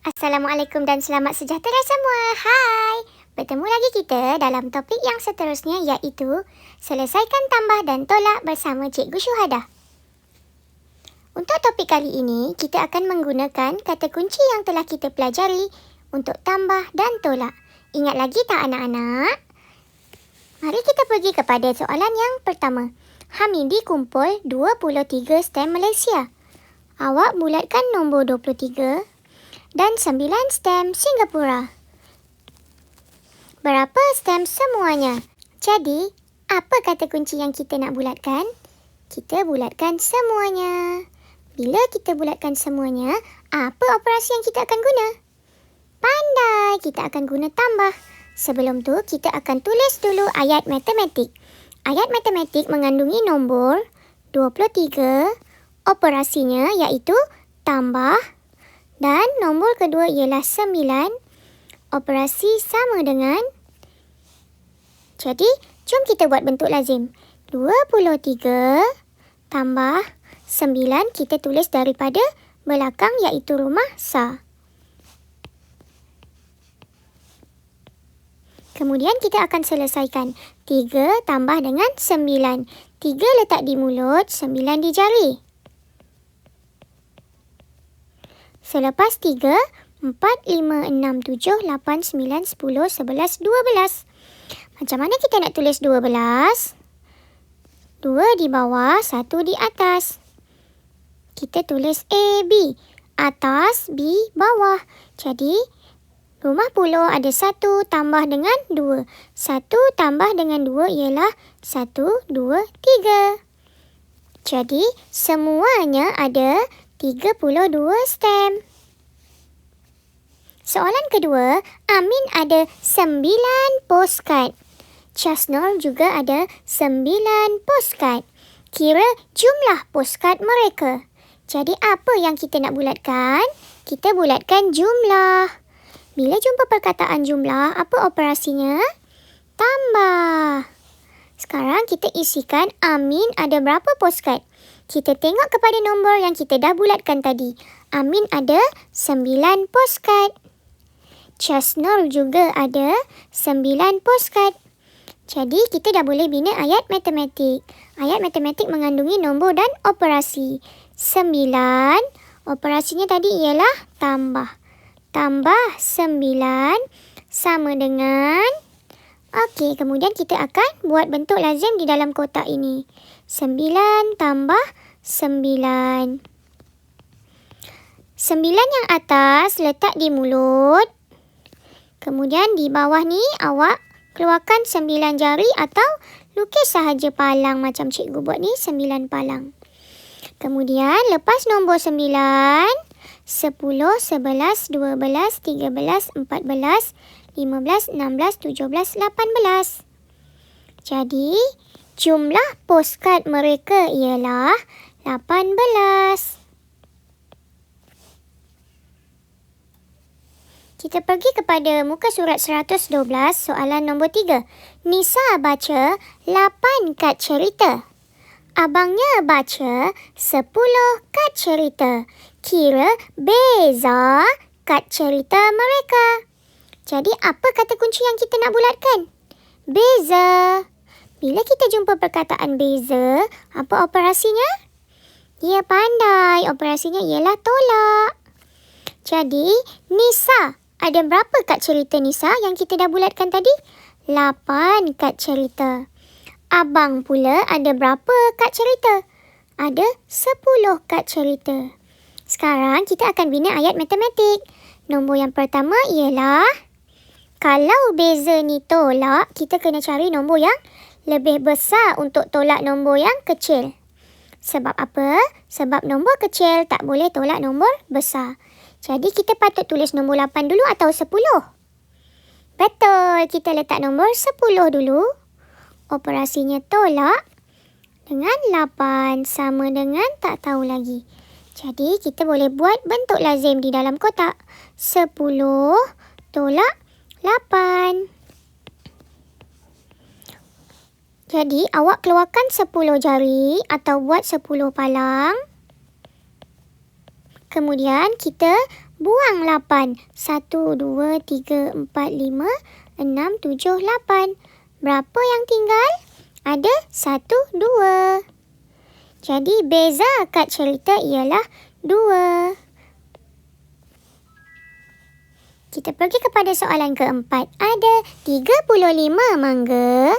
Assalamualaikum dan selamat sejahtera semua. Hai, bertemu lagi kita dalam topik yang seterusnya iaitu selesaikan tambah dan tolak bersama Cikgu Syuhada. Untuk topik kali ini, kita akan menggunakan kata kunci yang telah kita pelajari untuk tambah dan tolak. Ingat lagi tak anak-anak? Mari kita pergi kepada soalan yang pertama. Hamidi kumpul 23 stem Malaysia. Awak bulatkan nombor 23 dan 9 stem Singapura. Berapa stem semuanya? Jadi, apa kata kunci yang kita nak bulatkan? Kita bulatkan semuanya. Bila kita bulatkan semuanya, apa operasi yang kita akan guna? Pandai, kita akan guna tambah. Sebelum tu, kita akan tulis dulu ayat matematik. Ayat matematik mengandungi nombor 23, operasinya iaitu tambah. Dan nombor kedua ialah 9. Operasi sama dengan. Jadi, jom kita buat bentuk lazim. 23 tambah 9 kita tulis daripada belakang iaitu rumah Sa. Kemudian kita akan selesaikan. 3 tambah dengan 9. 3 letak di mulut, 9 di jari. Selepas 3, 4, 5, 6, 7, 8, 9, 10, 11, 12. Macam mana kita nak tulis 12? 2 di bawah, 1 di atas. Kita tulis A, B. Atas, B, bawah. Jadi, rumah puluh ada 1 tambah dengan 2. 1 tambah dengan 2 ialah 1, 2, 3. Jadi, semuanya ada 32 stem. Soalan kedua, Amin ada 9 postcard. Chasnor juga ada 9 postcard. Kira jumlah postcard mereka. Jadi apa yang kita nak bulatkan? Kita bulatkan jumlah. Bila jumpa perkataan jumlah, apa operasinya? Tambah. Sekarang kita isikan Amin ada berapa postcard. Kita tengok kepada nombor yang kita dah bulatkan tadi. Amin ada 9 postcard. Chasnor juga ada 9 postcard. Jadi, kita dah boleh bina ayat matematik. Ayat matematik mengandungi nombor dan operasi. 9, operasinya tadi ialah tambah. Tambah 9 sama dengan. Okey, kemudian kita akan buat bentuk lazim di dalam kotak ini. 9 tambah 9. 9 yang atas letak di mulut. Kemudian di bawah ni awak keluarkan 9 jari atau lukis sahaja palang macam cikgu buat ni, 9 palang. Kemudian lepas nombor 9, 10, 11, 12, 13, 14, 15, 16, 17, 18. Jadi, jumlah postcard mereka ialah 18. Kita pergi kepada muka surat 112, soalan nombor 3. Nisa baca 8 kad cerita. Abangnya baca 10 kad cerita. Kira beza kad cerita mereka. Jadi, apa kata kunci yang kita nak bulatkan? Beza. Bila kita jumpa perkataan beza, apa operasinya? Ya, pandai. Operasinya ialah tolak. Jadi, Nisa. Ada berapa kad cerita Nisa yang kita dah bulatkan tadi? 8 kad cerita. Abang pula ada berapa kad cerita? Ada 10 kad cerita. Sekarang kita akan bina ayat matematik. Nombor yang pertama ialah, kalau beza ni tolak, kita kena cari nombor yang lebih besar untuk tolak nombor yang kecil. Sebab apa? Sebab nombor kecil tak boleh tolak nombor besar. Jadi kita patut tulis nombor 8 dulu atau 10? Betul, kita letak nombor 10 dulu. Operasinya tolak dengan 8 sama dengan tak tahu lagi. Jadi kita boleh buat bentuk lazim di dalam kotak. 10 tolak 8. Jadi awak keluarkan 10 jari atau buat 10 palang. Kemudian kita Buang 8. 1, 2, 3, 4, 5, 6, 7, 8. Berapa yang tinggal? Ada 1, 2. Jadi beza kad cerita ialah 2. Kita pergi kepada soalan keempat. Ada 35 mangga.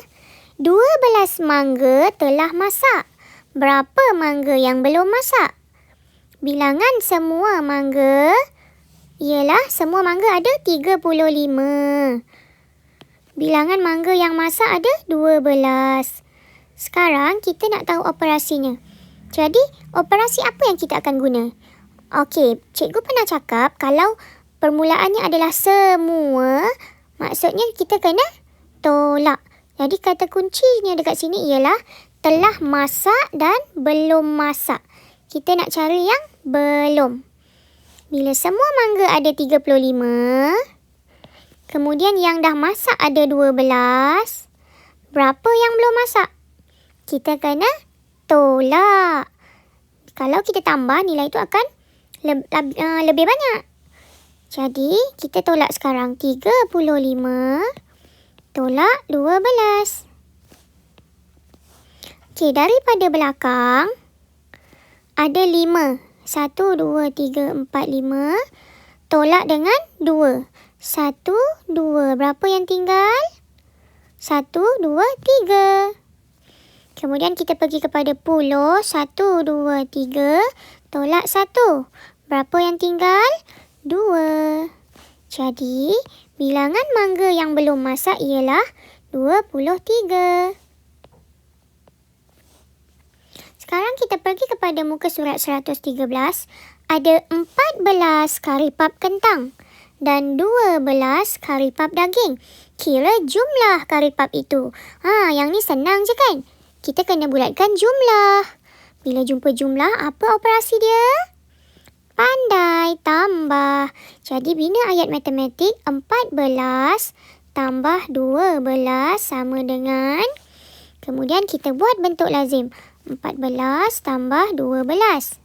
12 mangga telah masak. Berapa mangga yang belum masak? Bilangan semua mangga ialah semua mangga ada 35. Bilangan mangga yang masak ada 12. Sekarang kita nak tahu operasinya. Jadi, operasi apa yang kita akan guna? Okey, cikgu pernah cakap kalau permulaannya adalah semua, maksudnya kita kena tolak. Jadi, kata kuncinya dekat sini ialah telah masak dan belum masak. Kita nak cari yang belum. Bila semua mangga ada 35, kemudian yang dah masak ada 12, berapa yang belum masak? Kita kena tolak. Kalau kita tambah, nilai itu akan lebih banyak. Jadi, kita tolak sekarang 35 tolak 12. Okey, daripada belakang ada 5. 1, 2, 3, 4, 5. Tolak dengan 2. 1, 2. Berapa yang tinggal? 1, 2, 3. Kemudian kita pergi kepada puluh. 1, 2, 3. Tolak 1. Berapa yang tinggal? 2. Jadi, bilangan mangga yang belum masak ialah 23. Sekarang kita pergi kepada muka surat 113. Ada 14 karipap kentang dan 12 karipap daging. Kira jumlah karipap itu. Yang ni senang je kan? Kita kena bulatkan jumlah. Bila jumpa jumlah, apa operasi dia? Pandai, tambah. Jadi, bina ayat matematik 14 tambah 12 sama dengan... Kemudian kita buat bentuk lazim. 14 tambah 12.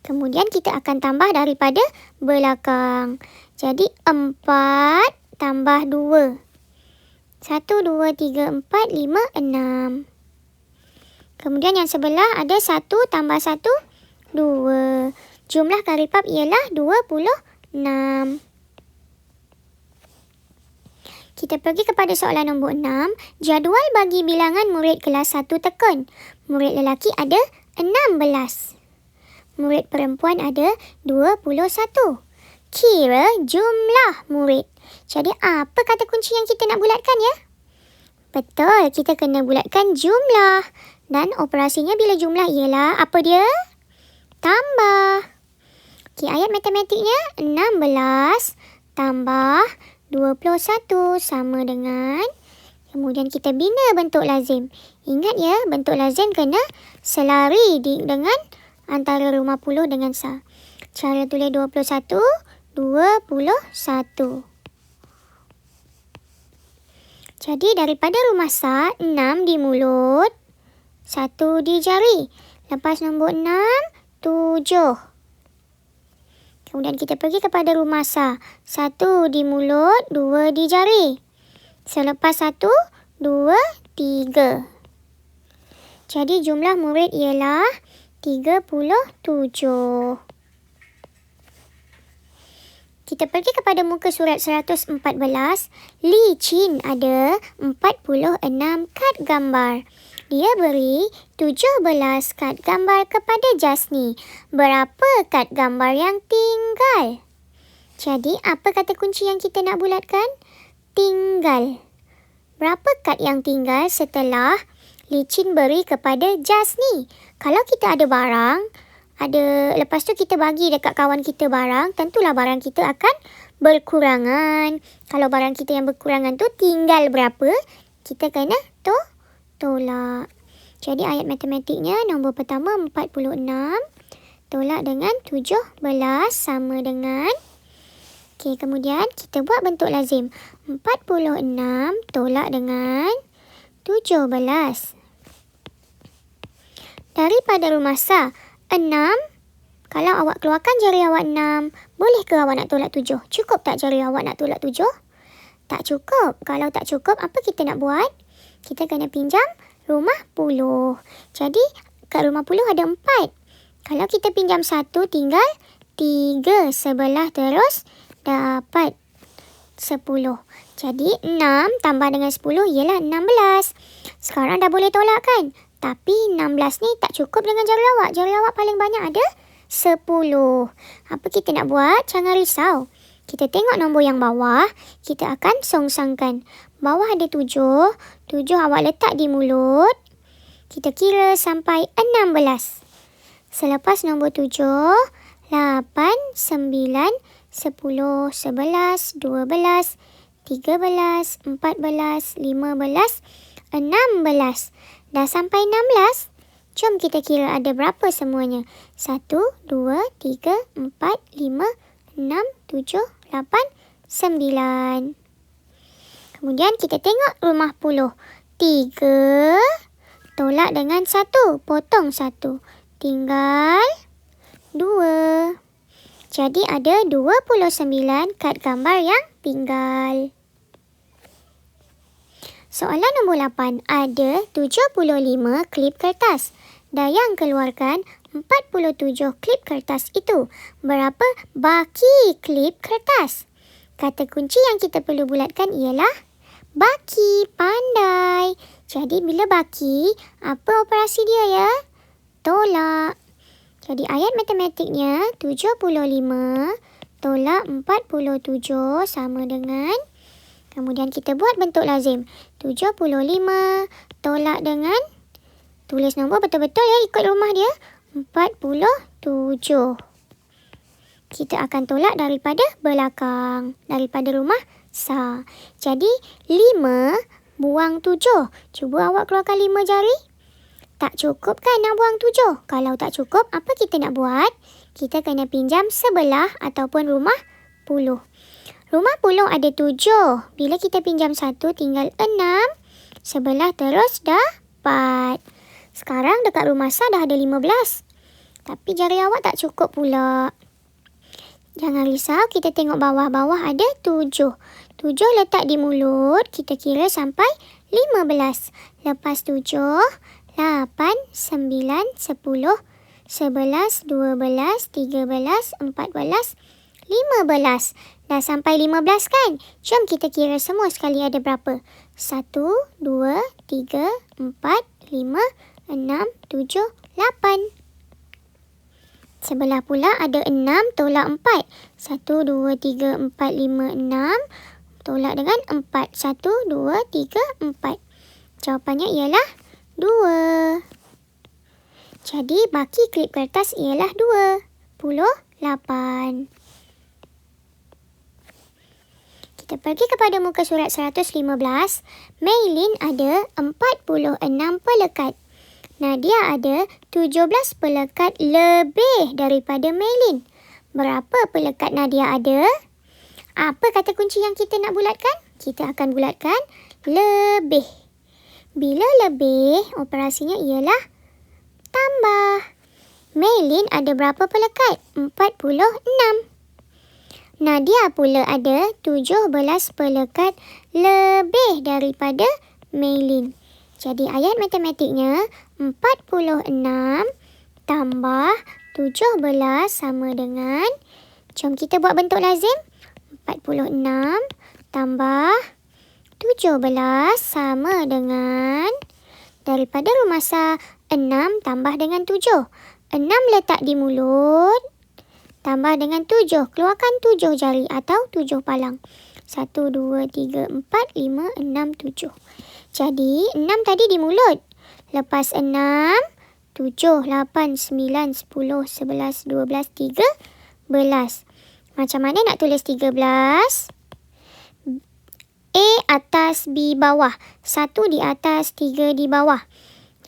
Kemudian kita akan tambah daripada belakang. Jadi 4 tambah 2. 1, 2, 3, 4, 5, 6. Kemudian yang sebelah ada 1 tambah 1, 2. Jumlah karipap ialah 26. Kita pergi kepada soalan nombor 6. Jadual bagi bilangan murid kelas 1 tekun. Murid lelaki ada 16. Murid perempuan ada 21. Kira jumlah murid. Jadi apa kata kunci yang kita nak bulatkan ya? Betul, kita kena bulatkan jumlah. Dan operasinya bila jumlah ialah apa dia? Tambah. Okey, ayat matematiknya 16 tambah 21 sama dengan... Kemudian kita bina bentuk lazim. Ingat ya, bentuk lazim kena selari dengan antara rumah puluh dengan sa. Cara tulis 21, 21. Jadi daripada rumah sa, 6 di mulut, 1 di jari. Lepas nombor 6, 7. Kemudian kita pergi kepada rumah sa. 1 di mulut, 2 di jari. Selepas 1, 2, 3. Jadi jumlah murid ialah 37. Kita pergi kepada muka surat 114. Licin ada 46 kad gambar. Dia beri 17 kad gambar kepada Jasni. Berapa kad gambar yang tinggal? Jadi, apa kata kunci yang kita nak bulatkan? Tinggal. Berapa kad yang tinggal setelah Licin beri kepada Jasni? Kalau kita ada barang, lepas tu kita bagi dekat kawan kita barang, tentulah barang kita akan berkurangan. Kalau barang kita yang berkurangan tu tinggal berapa, kita kena tolak. Jadi ayat matematiknya nombor pertama 46 tolak dengan 17 sama dengan... Okey, kemudian kita buat bentuk lazim. 46 tolak dengan 17. Daripada rumah sa, 6 Kalau awak keluarkan jari awak 6, boleh ke awak nak tolak 7? Cukup tak jari awak nak tolak 7? Tak cukup. Kalau tak cukup, apa kita nak buat? Kita kena pinjam rumah puluh. Jadi, kat rumah puluh ada 4. Kalau kita pinjam 1, tinggal 3 sebelah terus dapat 10. Jadi, 6 tambah dengan 10 ialah 16. Sekarang dah boleh tolak kan? Tapi 16 ni tak cukup dengan jari awak. Jari awak paling banyak ada 10. Apa kita nak buat? Jangan risau. Kita tengok nombor yang bawah. Kita akan songsangkan. Bawah ada 7. 7 awak letak di mulut. Kita kira sampai 16. Selepas nombor 7, 8, 9, 10, 11, 12, 13, 14, 15, 16. Dah sampai 16. Jom kita kira ada berapa semuanya. 1, 2, 3, 4, 5, 6, 7, 8, 9. Kemudian kita tengok rumah puluh. 3 tolak dengan 1. Potong 1. Tinggal 2. Jadi ada 29 kad gambar yang tinggal. Soalan nombor 8. Ada 75 klip kertas. Dayang keluarkan 47 klip kertas itu. Berapa baki klip kertas? Kata kunci yang kita perlu bulatkan ialah baki. Pandai. Jadi bila baki, apa operasi dia ya? Tolak. Jadi ayat matematiknya 75 tolak 47 sama dengan, kemudian kita buat bentuk lazim. 75 tolak dengan, tulis nombor betul-betul ya, ikut rumah dia. 47. Kita akan tolak daripada belakang, daripada rumah Sa. Jadi 5 buang 7. Cuba awak keluarkan 5 jari. Tak cukup kan nak buang 7? Kalau tak cukup, apa kita nak buat? Kita kena pinjam sebelah ataupun rumah puluh. Rumah puluh ada 7. Bila kita pinjam 1, tinggal 6. Sebelah terus dapat. Sekarang dekat rumah Sa dah ada 15. Tapi jari awak tak cukup pula. Jangan risau, kita tengok bawah-bawah ada 7. 7 letak di mulut, kita kira sampai 15. Lepas 7, 8, 9, 10, 11, 12, 13, 14, 15. Dah sampai 15 kan? Jom kita kira semua sekali ada berapa. 1, 2, 3, 4, 5, 6, 7, 8. Sebelah pula ada 6 tolak 4. 1, 2, 3, 4, 5, 6. Tolak dengan 4. 1, 2, 3, 4. Jawapannya ialah 2. Jadi baki klip kertas ialah 28. Kita pergi kepada muka surat 115. Maylin ada 46 pelekat. Nadia ada 17 pelekat lebih daripada Maylin. Berapa pelekat Nadia ada? Apa kata kunci yang kita nak bulatkan? Kita akan bulatkan lebih. Bila lebih, operasinya ialah tambah. Maylin ada berapa pelekat? 46. Nadia pula ada 17 pelekat lebih daripada Maylin. Jadi ayat matematiknya 46 tambah 17 sama dengan, jom kita buat bentuk lazim. 46 tambah 17 sama dengan, daripada rumah Sa 6 tambah dengan 7. 6 letak di mulut, tambah dengan 7. Keluarkan 7 jari atau 7 palang. 1, 2, 3, 4, 5, 6, 7. Jadi 6 tadi di mulut. Lepas 6, 7, 8, 9, 10, 11, 12, 13. Macam mana nak tulis 13? A atas, B bawah. 1 di atas, 3 di bawah.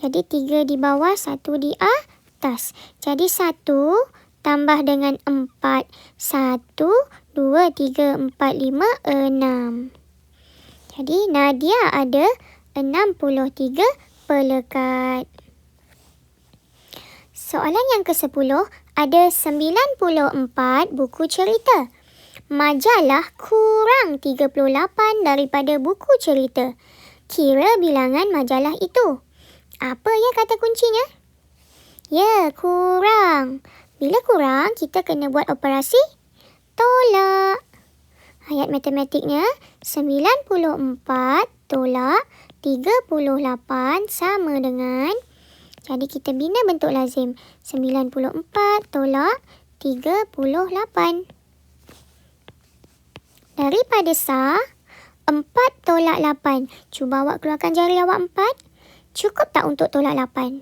Jadi 3 di bawah, 1 di atas. Jadi 1 tambah dengan 4. 1, 2, 3, 4, 5, 6. Jadi Nadia ada 63 pelekat. Soalan yang ke-10. ada 94 buku cerita. Majalah kurang 38 daripada buku cerita. Kira bilangan majalah itu. Apa ya kata kuncinya? Ya, kurang. Bila kurang, kita kena buat operasi tolak. Ayat matematiknya 94 tolak 38 sama dengan, jadi kita bina bentuk lazim. 94 tolak 38. Daripada sah, 4 tolak 8. Cuba awak keluarkan jari awak 4. Cukup tak untuk tolak 8?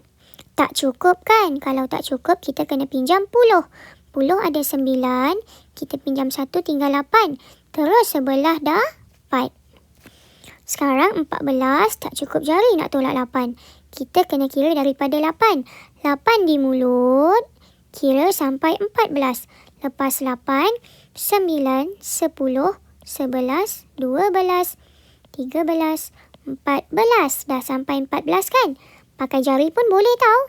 Tak cukup kan? Kalau tak cukup, kita kena pinjam 10. 10 ada 9. Kita pinjam 1 tinggal 8. Terus sebelah dapat. Sekarang 14 tak cukup jari nak tolak 8. Kita kena kira daripada 8. 8 di mulut, kira sampai 14. Lepas 8, 9, 10, 11, 12, 13, 14. Dah sampai 14 kan? Pakai jari pun boleh tau.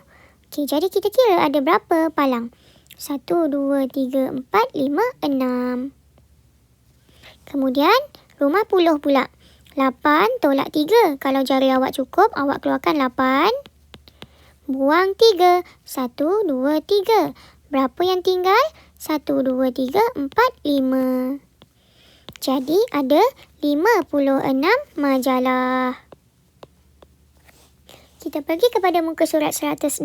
Okey, jadi kita kira ada berapa palang? 1, 2, 3, 4, 5, 6. Kemudian, rumah puluh pula. 8 tolak 3. Kalau jari awak cukup, awak keluarkan 8. Buang 3. 1, 2, 3. Berapa yang tinggal? 1, 2, 3, 4, 5. Jadi, ada 56 majalah. Kita pergi kepada muka surat 116.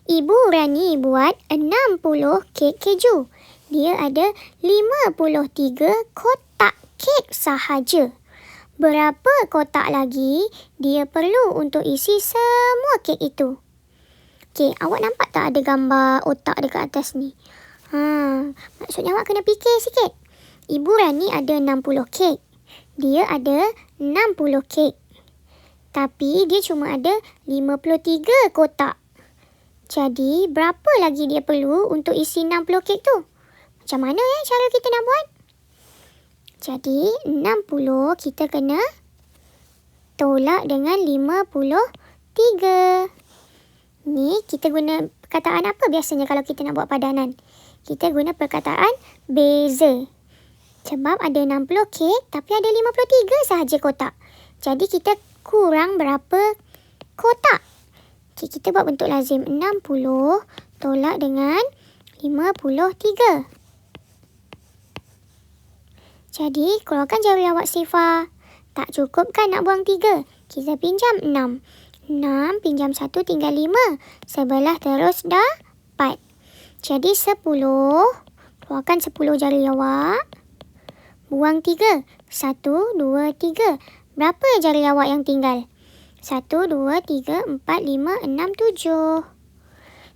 Ibu Rani buat 60 kek keju. Dia ada 53 kotak kek sahaja. Berapa kotak lagi dia perlu untuk isi semua kek itu? Okey, awak nampak tak ada gambar otak dekat atas ni? Maksudnya awak kena fikir sikit. Ibu Rani ada 60 kek. Dia ada 60 kek. Tapi dia cuma ada 53 kotak. Jadi, berapa lagi dia perlu untuk isi 60 kek tu? Macam mana ya cara kita nak buat? Jadi, 60 kita kena tolak dengan 53. Ni kita guna perkataan apa biasanya kalau kita nak buat padanan? Kita guna perkataan beza. Sebab ada 60 kek tapi ada 53 sahaja kotak. Jadi, kita kurang berapa kotak? Okay, kita buat bentuk lazim. 60 tolak dengan 53. Jadi, keluarkan jari awak sifar. Tak cukup kan nak buang 3? Kita pinjam 6. 6 pinjam 1 tinggal 5. Sebelah terus dapat. Jadi, 10. Keluarkan 10 jari awak. Buang 3. 1, 2, 3. Berapa jari awak yang tinggal? 1, 2, 3, 4, 5, 6, 7.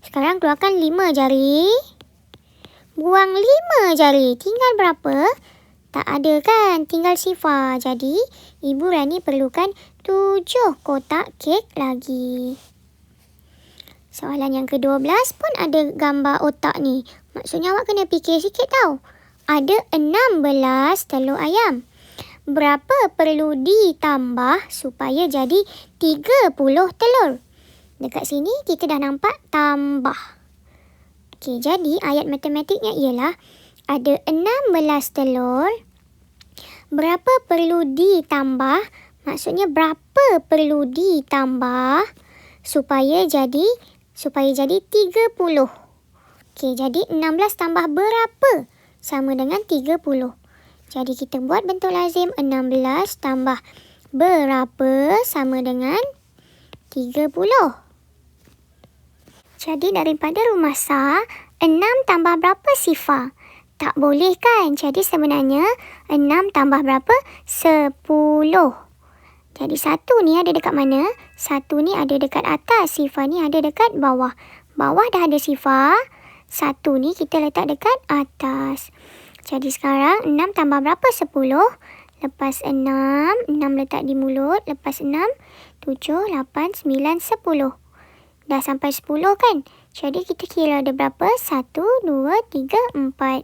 Sekarang keluarkan 5 jari. Buang 5 jari. Tinggal berapa? Tak ada kan? Tinggal sifar. Jadi, Ibu Rani perlukan 7 kotak kek lagi. Soalan yang ke-12 pun ada gambar otak ni. Maksudnya awak kena fikir sikit tau. Ada 16 telur ayam. Berapa perlu ditambah supaya jadi 30 telur? Dekat sini kita dah nampak tambah. Okey, jadi ayat matematiknya ialah ada 16 telur. Berapa perlu ditambah? Maksudnya berapa perlu ditambah supaya jadi 30. Okey, jadi 16 tambah berapa? Sama dengan 30. Jadi kita buat bentuk lazim. 16 tambah berapa sama dengan 30. Jadi daripada rumah sah, 6 tambah berapa sifar? Tak boleh kan? Jadi sebenarnya 6 tambah berapa? 10. Jadi 1 ni ada dekat mana? 1 ni ada dekat atas. Sifar ni ada dekat bawah. Bawah dah ada sifar. 1 ni kita letak dekat atas. Jadi sekarang 6 tambah berapa? 10. Lepas 6 letak di mulut. Lepas 6, 7, 8, 9, 10. Dah sampai 10 kan? Jadi kita kira ada berapa? 1, 2, 3, 4.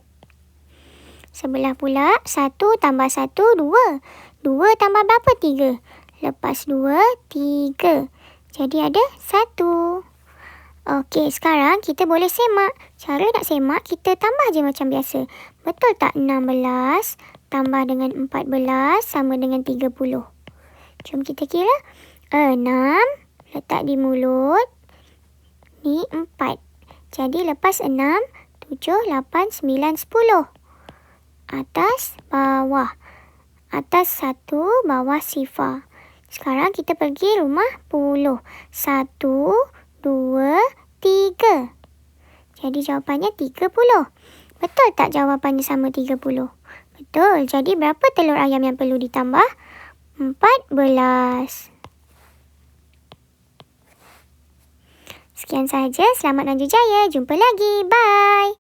Sebelah pula 1 tambah 1, 2. 2 tambah berapa? 3. Lepas 2, 3. Jadi ada 1. Okey, sekarang kita boleh semak. Cara nak semak, kita tambah je macam biasa. Betul tak 16 tambah dengan 14 sama dengan 30? Jom kita kira. 6 letak di mulut. Ni 4. Jadi lepas 6, 7, 8, 9, 10. Atas, bawah. Atas 1, bawah sifar. Sekarang kita pergi rumah puluh. 1, 2, 3. Jadi jawapannya 30. Betul tak jawapannya sama 30? Betul. Jadi berapa telur ayam yang perlu ditambah? 14. Sekian sahaja. Selamat dan jaya. Jumpa lagi. Bye.